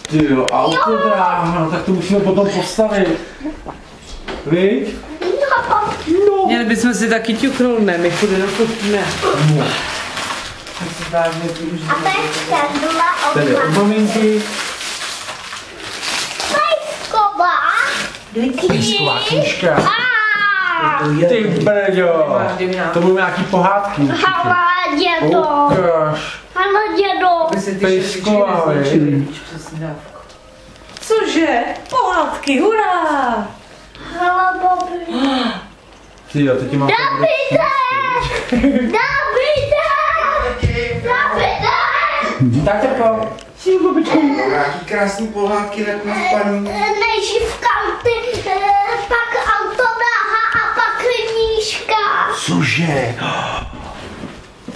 Tyjo, autodráha, no tak to musíme potom postavit. Viď? No. Měli bychom si taky ťuknout, ne? My chudy nafotíme. No. Tak se vážně už A to je stendula Tady od maminky. Pejsková knížka. Ty brďo. To budou nějaký pohádky. Hala, dědo. Ukáž. Hala, dědo. Pejsková, Cože? Pohádky, hurá! Hala, babi. Tyjo, teď ti mám... Davide! Davide! Davide! Tak tepo. Nějaký krásný pohádky na paní. Nejdřív kauty, pak autodráha a pak knížka. Cože?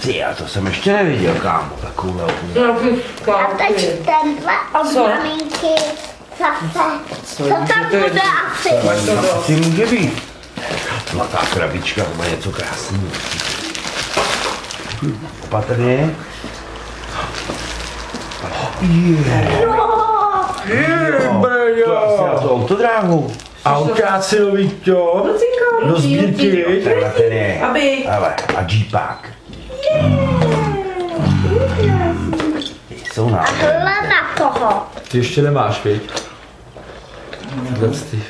Ty, já to jsem ještě neviděl, kámo, takovouhle obměnu. A teď tenhle od maminky zase. Co tam bude asi? Tam asi může být. Zlatá krabička, to má něco krásného. Opatrně. Brďo. To asi na to autodráhu. Autáci nový to. Do sbírky. Tenhle ten je. Aby. Ale, a jeepák. Ty jsou Hle nádherné. na toho. Ty ještě nemáš, viď? Ty.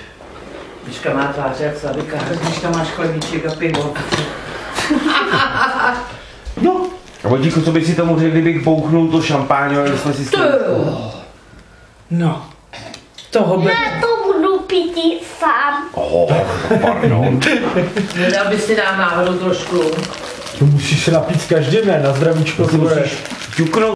Myška má tvář jak slavika, když tam máš chlebíček a pivo. No. A Vodíku, co by si tomu řekl, kdybych bouchnul to šampáň, ale jsme si No. Toho by... Ne, to budu pít sám. Pardon. Nedal bys si nám náhodou trošku. To musíš se napít s každým, ne? Na zdravíčko, Musíš ťuknout.